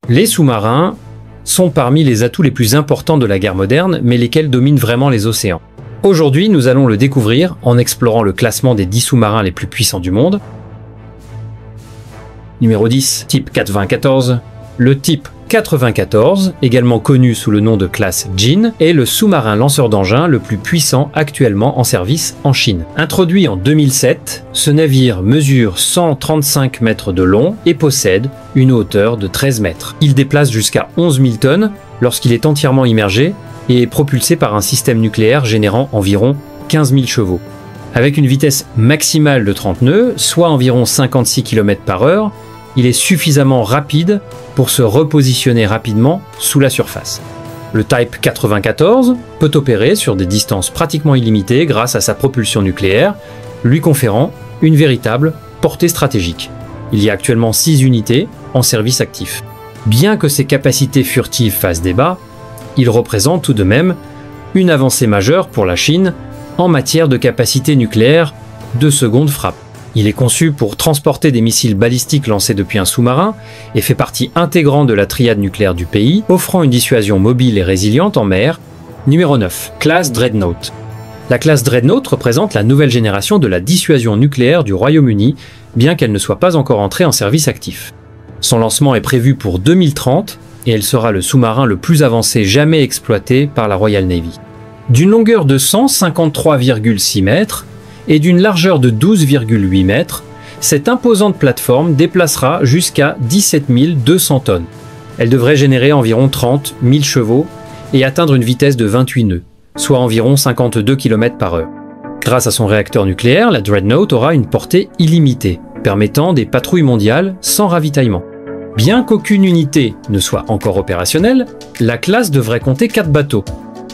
Les sous-marins sont parmi les atouts les plus importants de la guerre moderne, mais lesquels dominent vraiment les océans. Aujourd'hui, nous allons le découvrir en explorant le classement des 10 sous-marins les plus puissants du monde. Numéro 10, type 94. Le type 94, également connu sous le nom de classe Jin, est le sous-marin lanceur d'engins le plus puissant actuellement en service en Chine. Introduit en 2007, ce navire mesure 135 mètres de long et possède une hauteur de 13 mètres. Il déplace jusqu'à 11 000 tonnes lorsqu'il est entièrement immergé et est propulsé par un système nucléaire générant environ 15 000 chevaux. Avec une vitesse maximale de 30 nœuds, soit environ 56 km/h, il est suffisamment rapide pour se repositionner rapidement sous la surface. Le Type 94 peut opérer sur des distances pratiquement illimitées grâce à sa propulsion nucléaire, lui conférant une véritable portée stratégique. Il y a actuellement 6 unités en service actif. Bien que ses capacités furtives fassent débat, il représente tout de même une avancée majeure pour la Chine en matière de capacité nucléaire de seconde frappe. Il est conçu pour transporter des missiles balistiques lancés depuis un sous-marin et fait partie intégrante de la triade nucléaire du pays, offrant une dissuasion mobile et résiliente en mer. Numéro 9. Classe Dreadnought. La classe Dreadnought représente la nouvelle génération de la dissuasion nucléaire du Royaume-Uni, bien qu'elle ne soit pas encore entrée en service actif. Son lancement est prévu pour 2030 et elle sera le sous-marin le plus avancé jamais exploité par la Royal Navy. D'une longueur de 153,6 mètres, et d'une largeur de 12,8 mètres, cette imposante plateforme déplacera jusqu'à 17 200 tonnes. Elle devrait générer environ 30 000 chevaux et atteindre une vitesse de 28 nœuds, soit environ 52 km/h. Grâce à son réacteur nucléaire, la Dreadnought aura une portée illimitée, permettant des patrouilles mondiales sans ravitaillement. Bien qu'aucune unité ne soit encore opérationnelle, la classe devrait compter 4 bateaux.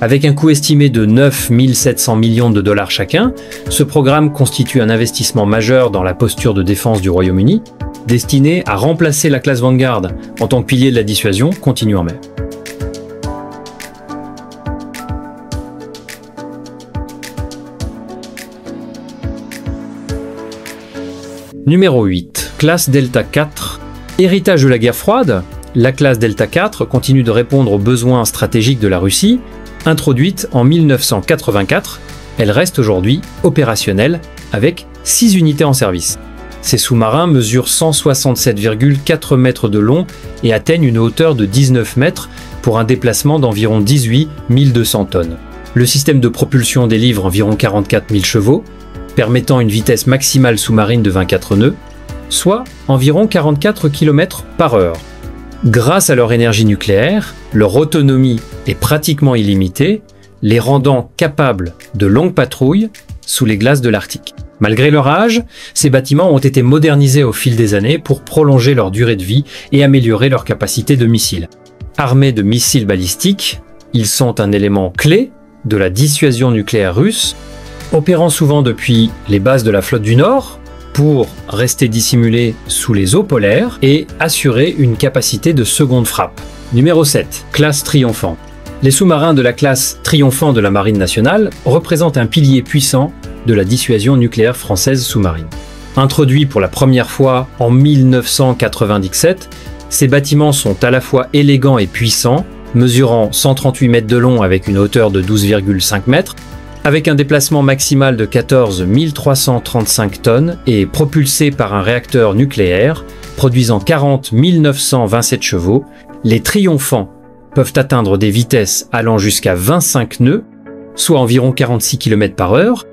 Avec un coût estimé de 9 700 millions de dollars chacun, ce programme constitue un investissement majeur dans la posture de défense du Royaume-Uni, destiné à remplacer la classe Vanguard en tant que pilier de la dissuasion continue en mer. Numéro 8. Classe Delta 4. Héritage de la guerre froide, la classe Delta 4 continue de répondre aux besoins stratégiques de la Russie. Introduite en 1984, elle reste aujourd'hui opérationnelle avec 6 unités en service. Ces sous-marins mesurent 167,4 mètres de long et atteignent une hauteur de 19 mètres pour un déplacement d'environ 18 200 tonnes. Le système de propulsion délivre environ 44 000 chevaux, permettant une vitesse maximale sous-marine de 24 nœuds, soit environ 44 km/h. Grâce à leur énergie nucléaire, leur autonomie est pratiquement illimitée, les rendant capables de longues patrouilles sous les glaces de l'Arctique. Malgré leur âge, ces bâtiments ont été modernisés au fil des années pour prolonger leur durée de vie et améliorer leur capacité de missiles. Armés de missiles balistiques, ils sont un élément clé de la dissuasion nucléaire russe, opérant souvent depuis les bases de la flotte du Nord, pour rester dissimulés sous les eaux polaires et assurer une capacité de seconde frappe. Numéro 7. Classe Triomphant. Les sous-marins de la classe Triomphant de la Marine nationale représentent un pilier puissant de la dissuasion nucléaire française sous-marine. Introduits pour la première fois en 1997, ces bâtiments sont à la fois élégants et puissants, mesurant 138 mètres de long avec une hauteur de 12,5 mètres, avec un déplacement maximal de 14 335 tonnes et propulsé par un réacteur nucléaire produisant 40 927 chevaux, les Triomphants peuvent atteindre des vitesses allant jusqu'à 25 nœuds, soit environ 46 km/h.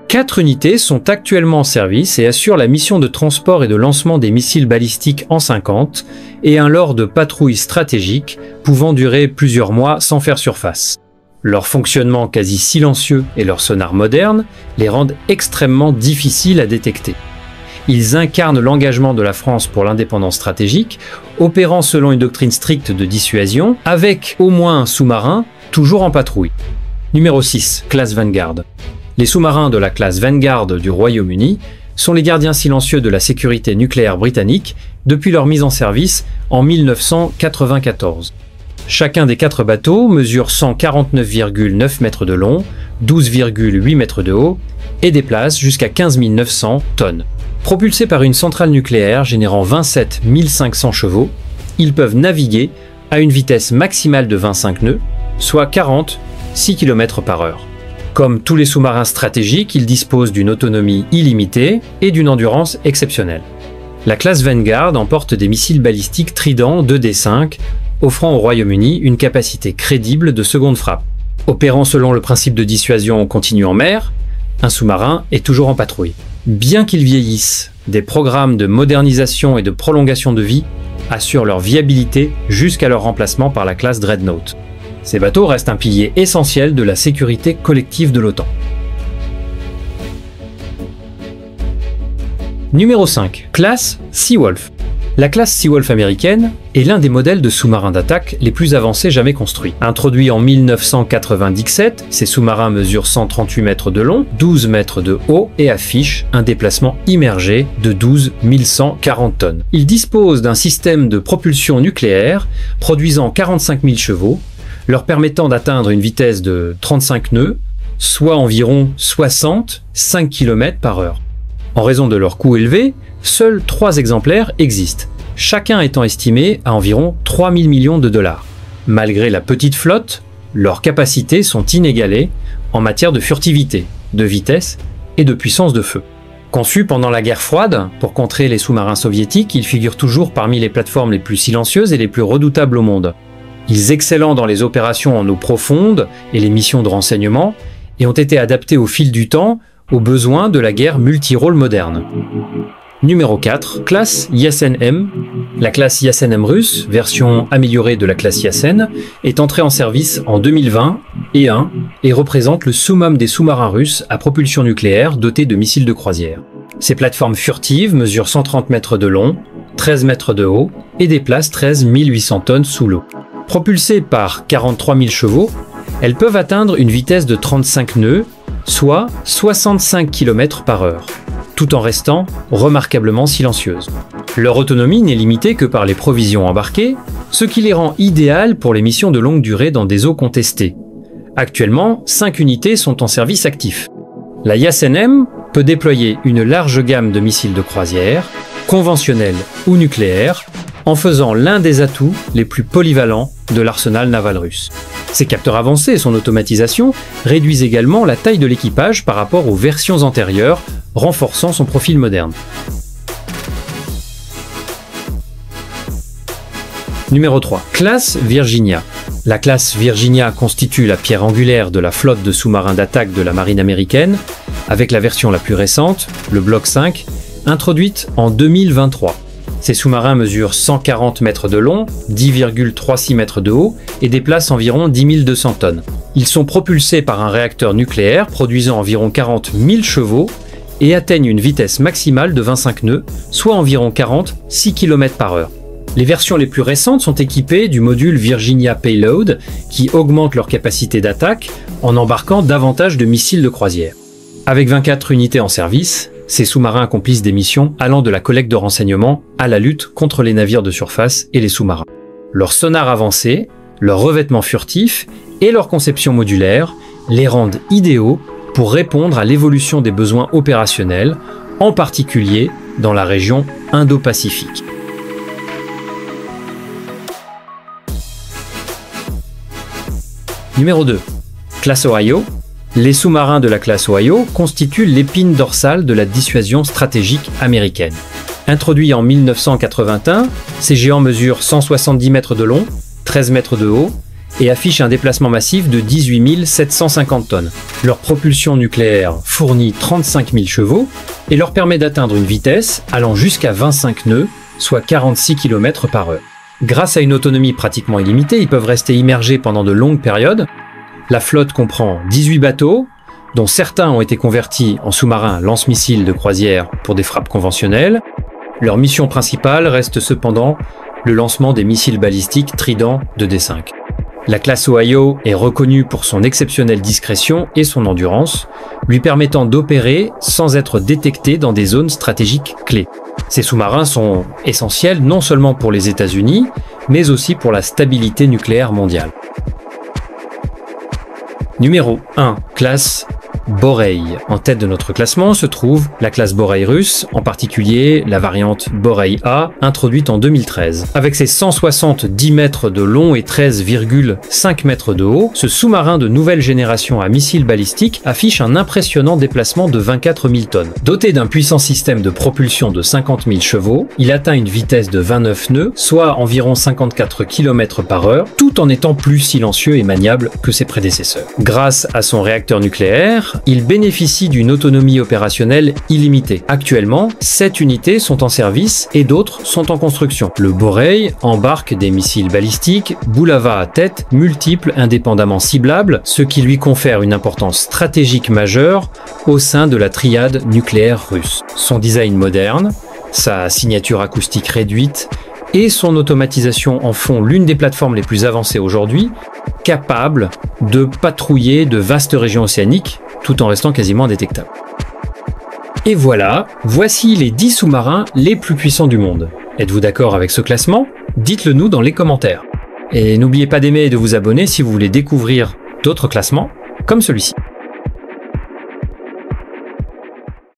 4 unités sont actuellement en service et assurent la mission de transport et de lancement des missiles balistiques en 50 et un lore de patrouille stratégique pouvant durer plusieurs mois sans faire surface. Leur fonctionnement quasi silencieux et leur sonar moderne les rendent extrêmement difficiles à détecter. Ils incarnent l'engagement de la France pour l'indépendance stratégique, opérant selon une doctrine stricte de dissuasion, avec au moins un sous-marin toujours en patrouille. Numéro 6. Classe Vanguard. Les sous-marins de la classe Vanguard du Royaume-Uni sont les gardiens silencieux de la sécurité nucléaire britannique depuis leur mise en service en 1994. Chacun des 4 bateaux mesure 149,9 mètres de long, 12,8 mètres de haut et déplace jusqu'à 15 900 tonnes. Propulsés par une centrale nucléaire générant 27 500 chevaux, Ils peuvent naviguer à une vitesse maximale de 25 nœuds, soit 46 km/h. Comme tous les sous-marins stratégiques, ils disposent d'une autonomie illimitée et d'une endurance exceptionnelle. La classe Vanguard emporte des missiles balistiques Trident 2D5, offrant au Royaume-Uni une capacité crédible de seconde frappe. Opérant selon le principe de dissuasion continue en mer, un sous-marin est toujours en patrouille. Bien qu'ils vieillissent, des programmes de modernisation et de prolongation de vie assurent leur viabilité jusqu'à leur remplacement par la classe Dreadnought. Ces bateaux restent un pilier essentiel de la sécurité collective de l'OTAN. Numéro 5. Classe Seawolf. La classe Seawolf américaine est l'un des modèles de sous-marins d'attaque les plus avancés jamais construits. Introduit en 1997, ces sous-marins mesurent 138 mètres de long, 12 mètres de haut et affichent un déplacement immergé de 12 140 tonnes. Ils disposent d'un système de propulsion nucléaire produisant 45 000 chevaux, leur permettant d'atteindre une vitesse de 35 nœuds, soit environ 65 km/h. En raison de leur coût élevé, seuls 3 exemplaires existent, chacun étant estimé à environ 3 000 millions de dollars. Malgré la petite flotte, leurs capacités sont inégalées en matière de furtivité, de vitesse et de puissance de feu. Conçus pendant la guerre froide pour contrer les sous-marins soviétiques, ils figurent toujours parmi les plateformes les plus silencieuses et les plus redoutables au monde. Ils excellant dans les opérations en eau profonde et les missions de renseignement et ont été adaptés au fil du temps aux besoins de la guerre multirôle moderne. Numéro 4. Classe Yasen-M. La classe Yasen-M russe, version améliorée de la classe Yasen, est entrée en service en 2020 et représente le summum des sous-marins russes à propulsion nucléaire dotés de missiles de croisière. Ces plateformes furtives mesurent 130 mètres de long, 13 mètres de haut et déplacent 13 800 tonnes sous l'eau. Propulsées par 43 000 chevaux, elles peuvent atteindre une vitesse de 35 nœuds, soit 65 km/h, tout en restant remarquablement silencieuses. Leur autonomie n'est limitée que par les provisions embarquées, ce qui les rend idéales pour les missions de longue durée dans des eaux contestées. Actuellement, 5 unités sont en service actif. La Yasen-M peut déployer une large gamme de missiles de croisière, conventionnels ou nucléaires, en faisant l'un des atouts les plus polyvalents de l'arsenal naval russe. Ses capteurs avancés et son automatisation réduisent également la taille de l'équipage par rapport aux versions antérieures, renforçant son profil moderne. Numéro 3. Classe Virginia. La classe Virginia constitue la pierre angulaire de la flotte de sous-marins d'attaque de la marine américaine, avec la version la plus récente, le Block 5, introduite en 2023. Ces sous-marins mesurent 140 mètres de long, 10,36 mètres de haut et déplacent environ 10 200 tonnes. Ils sont propulsés par un réacteur nucléaire produisant environ 40 000 chevaux et atteignent une vitesse maximale de 25 nœuds, soit environ 46 km/h. Les versions les plus récentes sont équipées du module Virginia Payload qui augmente leur capacité d'attaque en embarquant davantage de missiles de croisière. Avec 24 unités en service, ces sous-marins accomplissent des missions allant de la collecte de renseignements à la lutte contre les navires de surface et les sous-marins. Leur sonar avancé, leur revêtement furtif et leur conception modulaire les rendent idéaux pour répondre à l'évolution des besoins opérationnels, en particulier dans la région Indo-Pacifique. Numéro 2. Classe Ohio. Les sous-marins de la classe Ohio constituent l'épine dorsale de la dissuasion stratégique américaine. Introduits en 1981, ces géants mesurent 170 mètres de long, 13 mètres de haut et affichent un déplacement massif de 18 750 tonnes. Leur propulsion nucléaire fournit 35 000 chevaux et leur permet d'atteindre une vitesse allant jusqu'à 25 nœuds, soit 46 km/h. Grâce à une autonomie pratiquement illimitée, ils peuvent rester immergés pendant de longues périodes. La flotte comprend 18 bateaux, dont certains ont été convertis en sous-marins lance-missiles de croisière pour des frappes conventionnelles. Leur mission principale reste cependant le lancement des missiles balistiques Trident 2D5. La classe Ohio est reconnue pour son exceptionnelle discrétion et son endurance, lui permettant d'opérer sans être détecté dans des zones stratégiques clés. Ces sous-marins sont essentiels non seulement pour les États-Unis, mais aussi pour la stabilité nucléaire mondiale. Numéro 1. Classe Borei. En tête de notre classement se trouve la classe Borei russe, en particulier la variante Borei A, introduite en 2013. Avec ses 170 mètres de long et 13,5 mètres de haut, ce sous-marin de nouvelle génération à missiles balistiques affiche un impressionnant déplacement de 24 000 tonnes. Doté d'un puissant système de propulsion de 50 000 chevaux, il atteint une vitesse de 29 nœuds, soit environ 54 km/h, tout en étant plus silencieux et maniable que ses prédécesseurs. Grâce à son réacteur nucléaire, il bénéficie d'une autonomie opérationnelle illimitée. Actuellement, 7 unités sont en service et d'autres sont en construction. Le Borei embarque des missiles balistiques, Bulava à tête, multiples, indépendamment ciblables, ce qui lui confère une importance stratégique majeure au sein de la triade nucléaire russe. Son design moderne, sa signature acoustique réduite et son automatisation en font l'une des plateformes les plus avancées aujourd'hui, capable de patrouiller de vastes régions océaniques tout en restant quasiment indétectable. Et voilà, voici les 10 sous-marins les plus puissants du monde. Êtes-vous d'accord avec ce classement? Dites-le nous dans les commentaires. Et n'oubliez pas d'aimer et de vous abonner si vous voulez découvrir d'autres classements comme celui-ci.